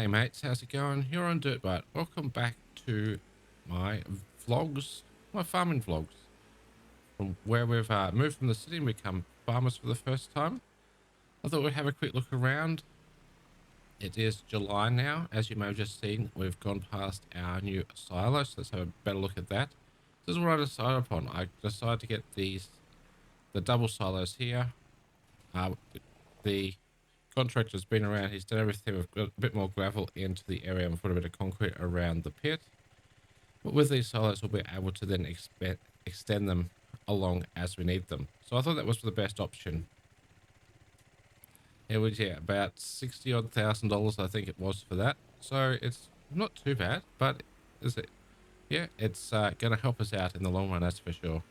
Hey mates, how's it going? You're on DirtByte. Welcome back to my vlogs, my farming vlogs, from where we've moved from the city and become farmers for the first time. I thought we'd have a quick look around. It is July now. As you may have just seen, we've gone past our new silo, so let's have a better look at that. This is what I decided upon. I decided to get the double silos here. The contractor's been around, he's done everything. We've got a bit more gravel into the area and put a bit of concrete around the pit. But with these silos, we'll be able to then extend them along as we need them. So I thought that was the best option. It was, yeah, about 60 odd thousand dollars, I think it was, for that. So it's not too bad, but is it? Yeah, it's going to help us out in the long run, that's for sure.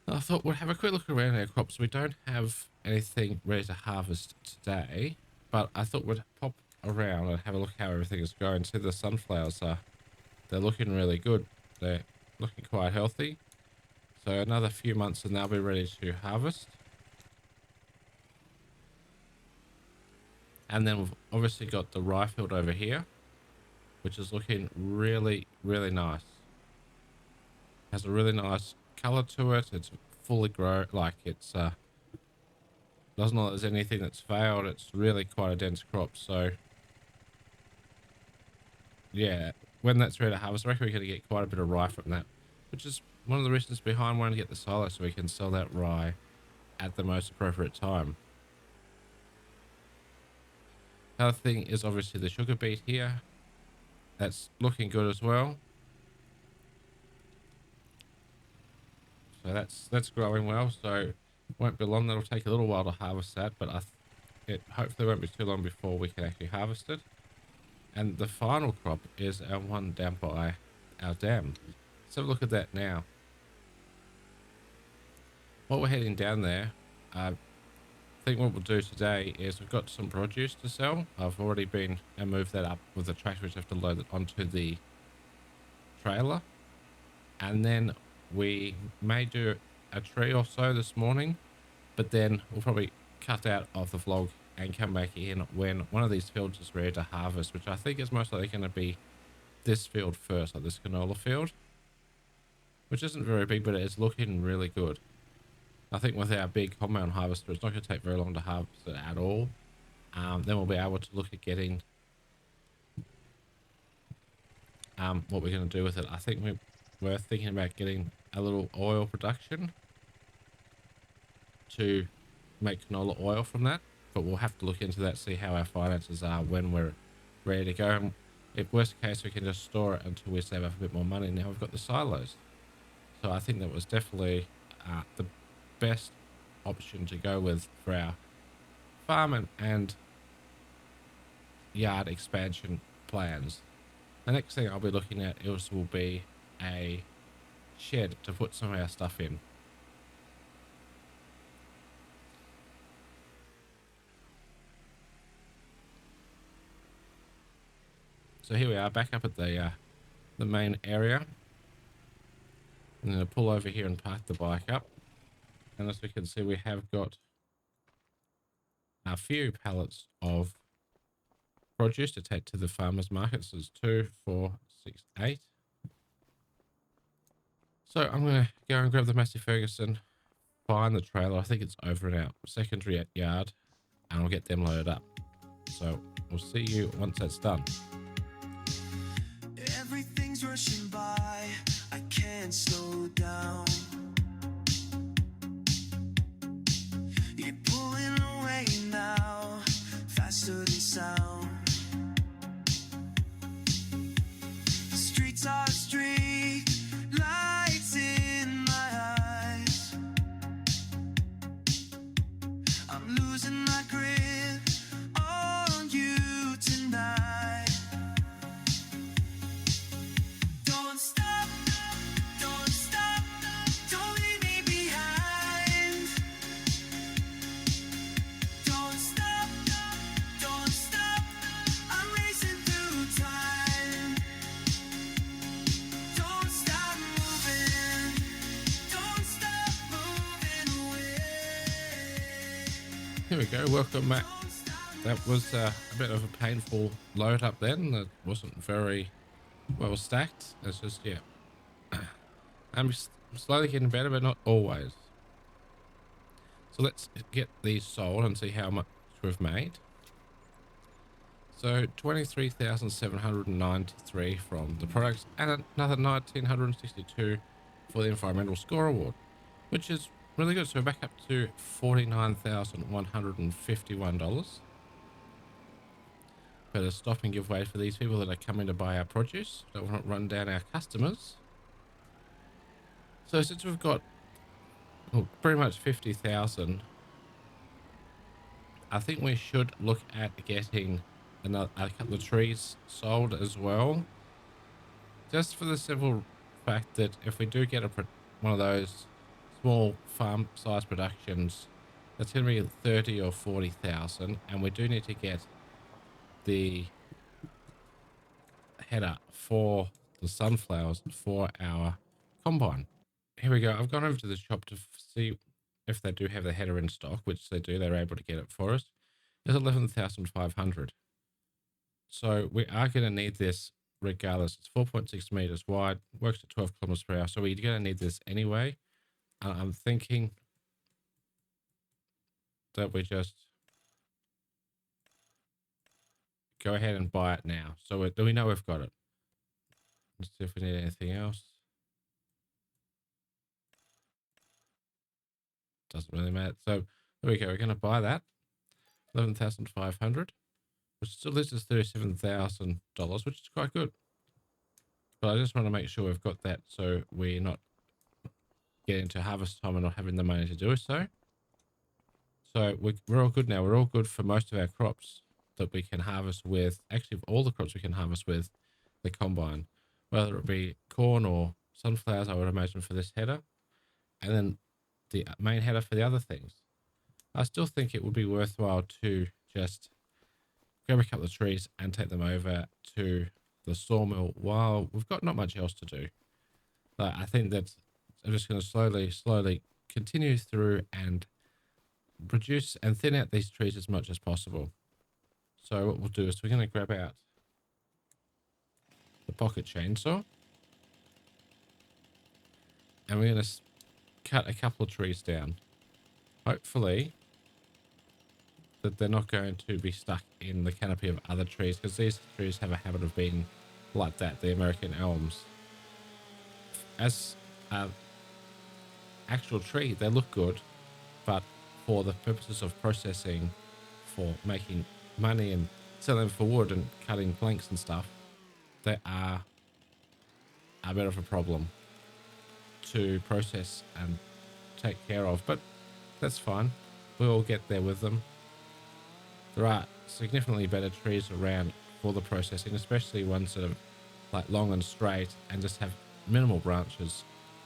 I thought we'd have a quick look around our crops. We don't have anything ready to harvest today, but I thought we'd pop around and have a look how everything is going. See, the sunflowers they're looking really good. They're looking quite healthy. So another few months and they'll be ready to harvest. And then we've obviously got the rye field over here, which is looking really, really nice. Has a really nice color to it. It's fully grown, like it's doesn't look like there's anything that's failed. It's really quite a dense crop. So yeah, when that's ready to harvest, I reckon we're going to get quite a bit of rye from that, which is one of the reasons behind wanting to get the silo, so we can sell that rye at the most appropriate time. Another thing is obviously the sugar beet here. That's looking good as well. So that's growing well, so it won't be long. That'll take a little while to harvest that, but it hopefully won't be too long before we can actually harvest it. And the final crop is our one down by our dam. Let's have a look at that now. While we're heading down there, I think what we'll do today is we've got some produce to sell. I've already been and moved that up with the tractor, which have to load it onto the trailer. And then we may do a tree or so this morning, but then we'll probably cut out of the vlog and come back in when one of these fields is ready to harvest, which I think is most likely going to be this field first, like this canola field, which isn't very big, but it is looking really good. I think with our big compound harvester, it's not going to take very long to harvest it at all. Then we'll be able to look at getting what we're going to do with it. I think we're thinking about getting a little oil production to make canola oil from that, but we'll have to look into that, see how our finances are when we're ready to go. And if worst case, we can just store it until we save up a bit more money. Now we've got the silos, so I think that was definitely the best option to go with for our farm and yard expansion plans. The next thing I'll be looking at will be a shed to put some of our stuff in. So here we are back up at the main area. I'm going to pull over here and park the bike up. And as we can see, we have got a few pallets of produce to take to the farmers market. So there's 2, 4, 6, 8. So I'm going to go and grab the Massey Ferguson, find the trailer. I think it's over in our secondary yard, and I'll get them loaded up. So we'll see you once that's done. Everything's rushing by, I can't slow down. You're pulling away now, faster than sound. The streets are street lights in my eyes. I'm losing my grip on you tonight. Don't stop, don't stop, don't leave me behind. Don't stop, I'm racing through time. Don't stop moving away. Here we go. Welcome back that was a bit of a painful load up then. That wasn't very well stacked. It's just, yeah. I'm slowly getting better, but not always. So let's get these sold and see how much we've made. So 23,793 from the products and another 1,962 for the environmental score award, which is really good. So we're back up to $49,151. Better stop and give way for these people that are coming to buy our produce. Don't want to run down our customers. So since we've got pretty much 50,000, I think we should look at getting a couple of trees sold as well. Just for the simple fact that if we do get one of those small farm size productions, that's going to be 30 or 40,000, and we do need to get the header for the sunflowers for our combine. Here we go. I've gone over to the shop to see if they do have the header in stock, which they do. They're able to get it for us. It's 11,500. So we are going to need this regardless. It's 4.6 meters wide, works at 12 kilometers per hour. So we're going to need this anyway. I'm thinking that we just go ahead and buy it now. So we know we've got it. Let's see if we need anything else. Doesn't really matter. So there we go. We're going to buy that. 11,500. Which still is $37,000, which is quite good. But I just want to make sure we've got that so we're not getting to harvest time and not having the money to do so. So we're all good now. We're all good for most of our crops that we can harvest with. Actually, all the crops we can harvest with the combine, whether it be corn or sunflowers, I would imagine, for this header. And then the main header for the other things. I still think it would be worthwhile to just grab a couple of trees and take them over to the sawmill while we've got not much else to do. But I think that I'm just going to slowly continue through and produce and thin out these trees as much as possible. So what we'll do is we're going to grab out the pocket chainsaw and we're going to cut a couple of trees down. Hopefully that they're not going to be stuck in the canopy of other trees, because these trees have a habit of being like that, the American elms. As an actual tree, they look good, but for the purposes of processing, for making money and selling for wood and cutting planks and stuff, they are a bit of a problem to process and take care of, but that's fine. We'll get there with them. There are significantly better trees around for the processing, especially ones that are like long and straight and just have minimal branches.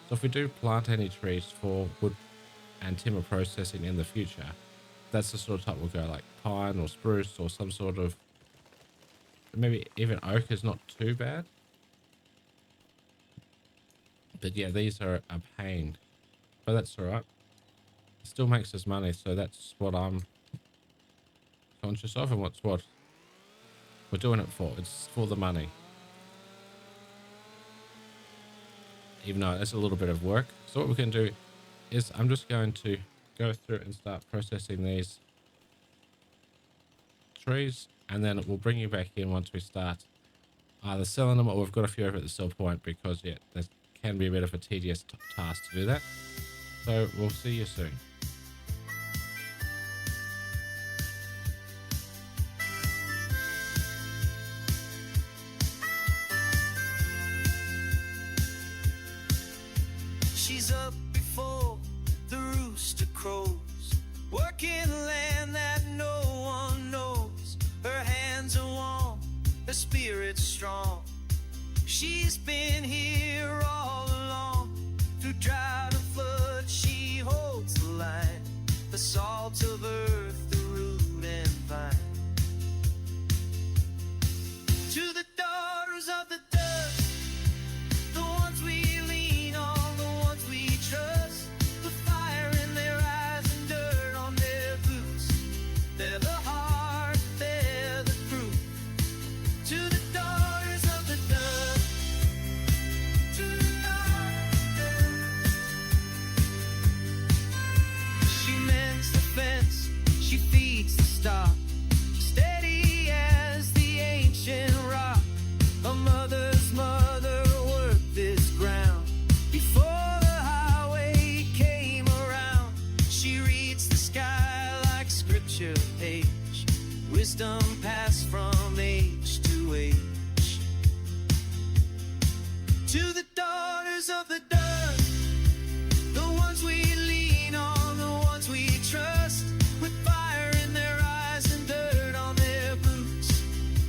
So if we do plant any trees for wood and timber processing in the future, that's the sort of type we'll go, like pine or spruce or some sort of, maybe even oak is not too bad. But yeah, these are a pain, but that's all right. It still makes us money, so that's what I'm conscious of, and what's what we're doing it for. It's for the money, even though it's a little bit of work. So what we can do is I'm just going to go through and start processing these trees, and then we'll bring you back in once we start either selling them or we've got a few over at the sell point, because yeah, there can be a bit of a tedious task to do that. So we'll see you soon. She's up before the rooster crows, working land that no one knows. Her hands are warm, her spirit's strong. She's been here all along. Through drought and flood, she holds the line. The salt of earth, the root and vine. To the daughters of the dust, the ones we lean on, the ones we trust, the fire in their eyes and dirt on their boots. They're the heart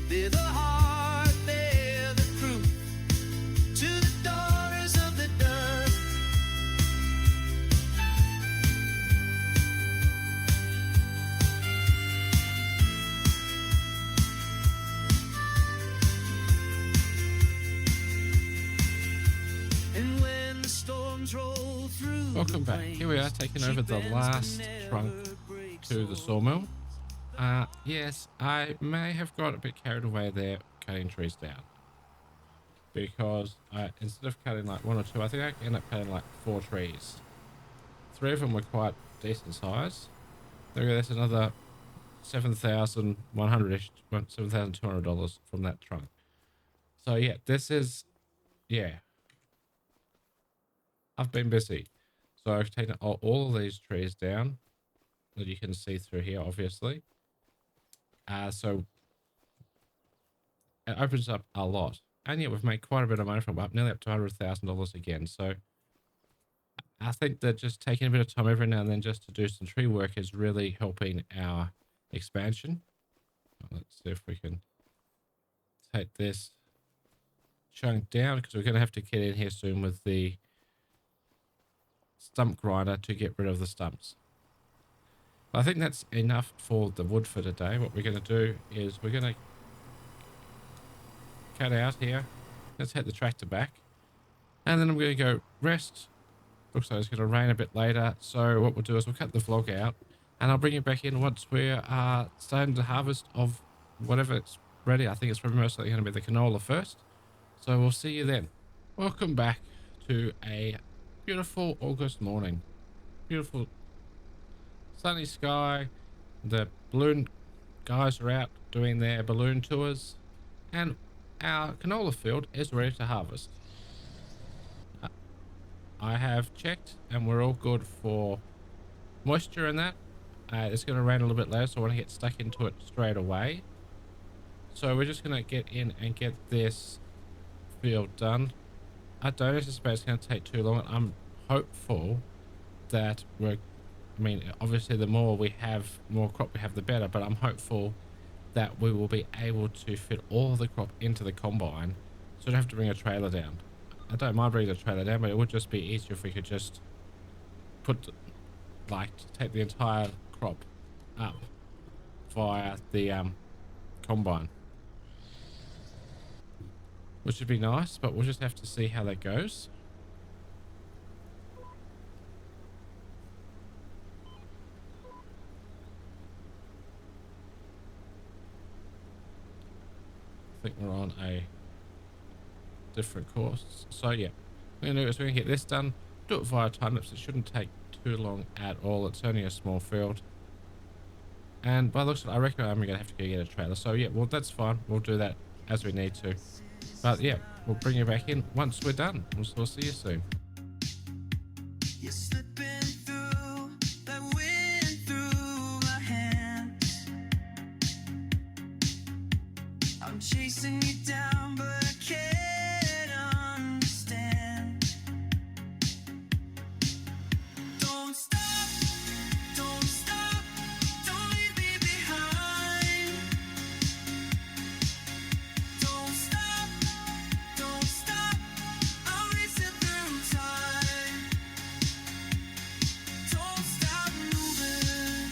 Bear the heart, bear the truth to the daughters of the dirt. And when the storms roll through. Welcome back. Here we are taking over the last trunk to the sawmill. Yes, I may have got a bit carried away there cutting trees down, because instead of cutting like 1 or 2, I think I ended up cutting like 4 trees. 3 of them were quite decent size. There's another $7,100-ish, $7,200 from that trunk. So yeah, this is, yeah, I've been busy. So I've taken all of these trees down that you can see through here, obviously. So it opens up a lot. And yeah, we've made quite a bit of money from it, nearly up to $100,000 again. So I think that just taking a bit of time every now and then just to do some tree work is really helping our expansion. Let's see if we can take this chunk down, because we're going to have to get in here soon with the stump grinder to get rid of the stumps. I think that's enough for the wood for today. What we're going to do is we're going to cut out here. Let's head the tractor back. And then I'm going to go rest. Looks like it's going to rain a bit later. So what we'll do is we'll cut the vlog out. And I'll bring you back in once we're starting the harvest of whatever it's ready. I think it's probably mostly going to be the canola first. So we'll see you then. Welcome back to a beautiful August morning. Beautiful sunny sky. The balloon guys are out doing their balloon tours, and our canola field is ready to harvest. I have checked and we're all good for moisture and that. It's going to rain a little bit later, so I want to get stuck into it straight away. So we're just going to get in and get this field done. I don't anticipate it's going to take too long. I'm hopeful that obviously the more crop we have, the better, but I'm hopeful that we will be able to fit all the crop into the combine, so we don't have to bring a trailer down. I don't mind bringing a trailer down, but it would just be easier if we could just take the entire crop up via the combine, which would be nice, but we'll just have to see how that goes. I think we're on a different course. So yeah, we're gonna do is we're gonna get this done, do it via time-lapse. It shouldn't take too long at all. It's only a small field, and by the looks of it, I reckon I'm gonna have to go get a trailer. So yeah, well, that's fine, we'll do that as we need to. But yeah, we'll bring you back in once we're done. We'll see you soon. You're slipping through like wind through my hands. I'm chasing you down, but I can't understand. Don't stop, don't stop, don't leave me behind. Don't stop, I'm racing through time. Don't stop moving,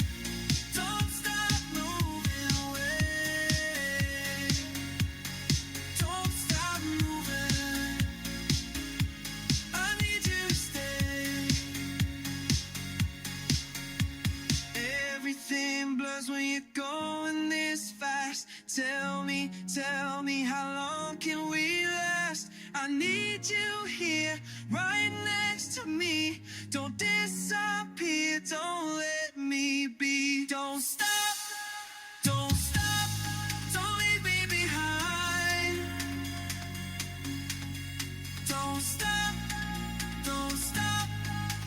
don't stop moving away. Don't stop moving, I need you to stay. Everything blurs when you're going this fast. Tell me, how long can we last? I need you here, right next to me. Don't disappear, don't let me be. Don't stop, don't leave me behind. Don't stop,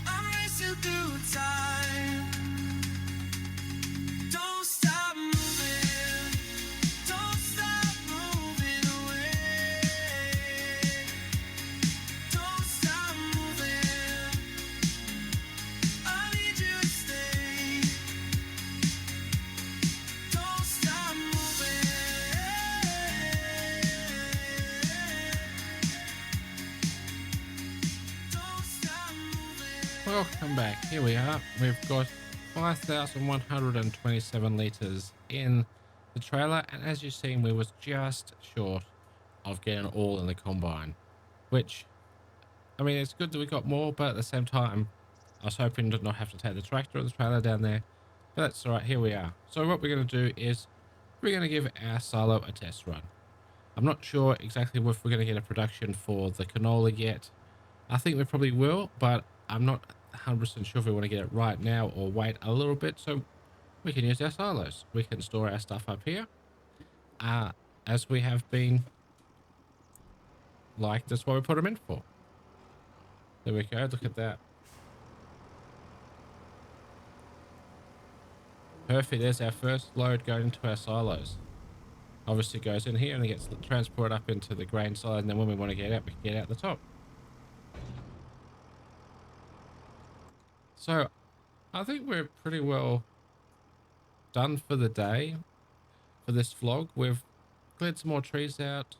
I'm racing through time. Don't stop moving, don't stop moving away. Don't stop moving, I need you to stay. Welcome back. Here we are. We've got 5,127 litres in the trailer, and as you've seen, we was just short of getting it all in the combine, which, I mean, it's good that we got more, but at the same time, I was hoping to not have to take the tractor or the trailer down there, but that's all right. Here we are. So what we're going to do is we're going to give our silo a test run. I'm not sure exactly if we're going to get a production for the canola yet. I think we probably will, but I'm not 100% sure if we want to get it right now or wait a little bit so we can use our silos. We can store our stuff up here, as we have been, like, that's what we put them in for. There we go. Look at that. Perfect. There's our first load going into our silos. Obviously goes in here and it gets transported up into the grain silo, and then when we want to get out, we can get out the top. So I think we're pretty well done for the day for this vlog. We've cleared some more trees out.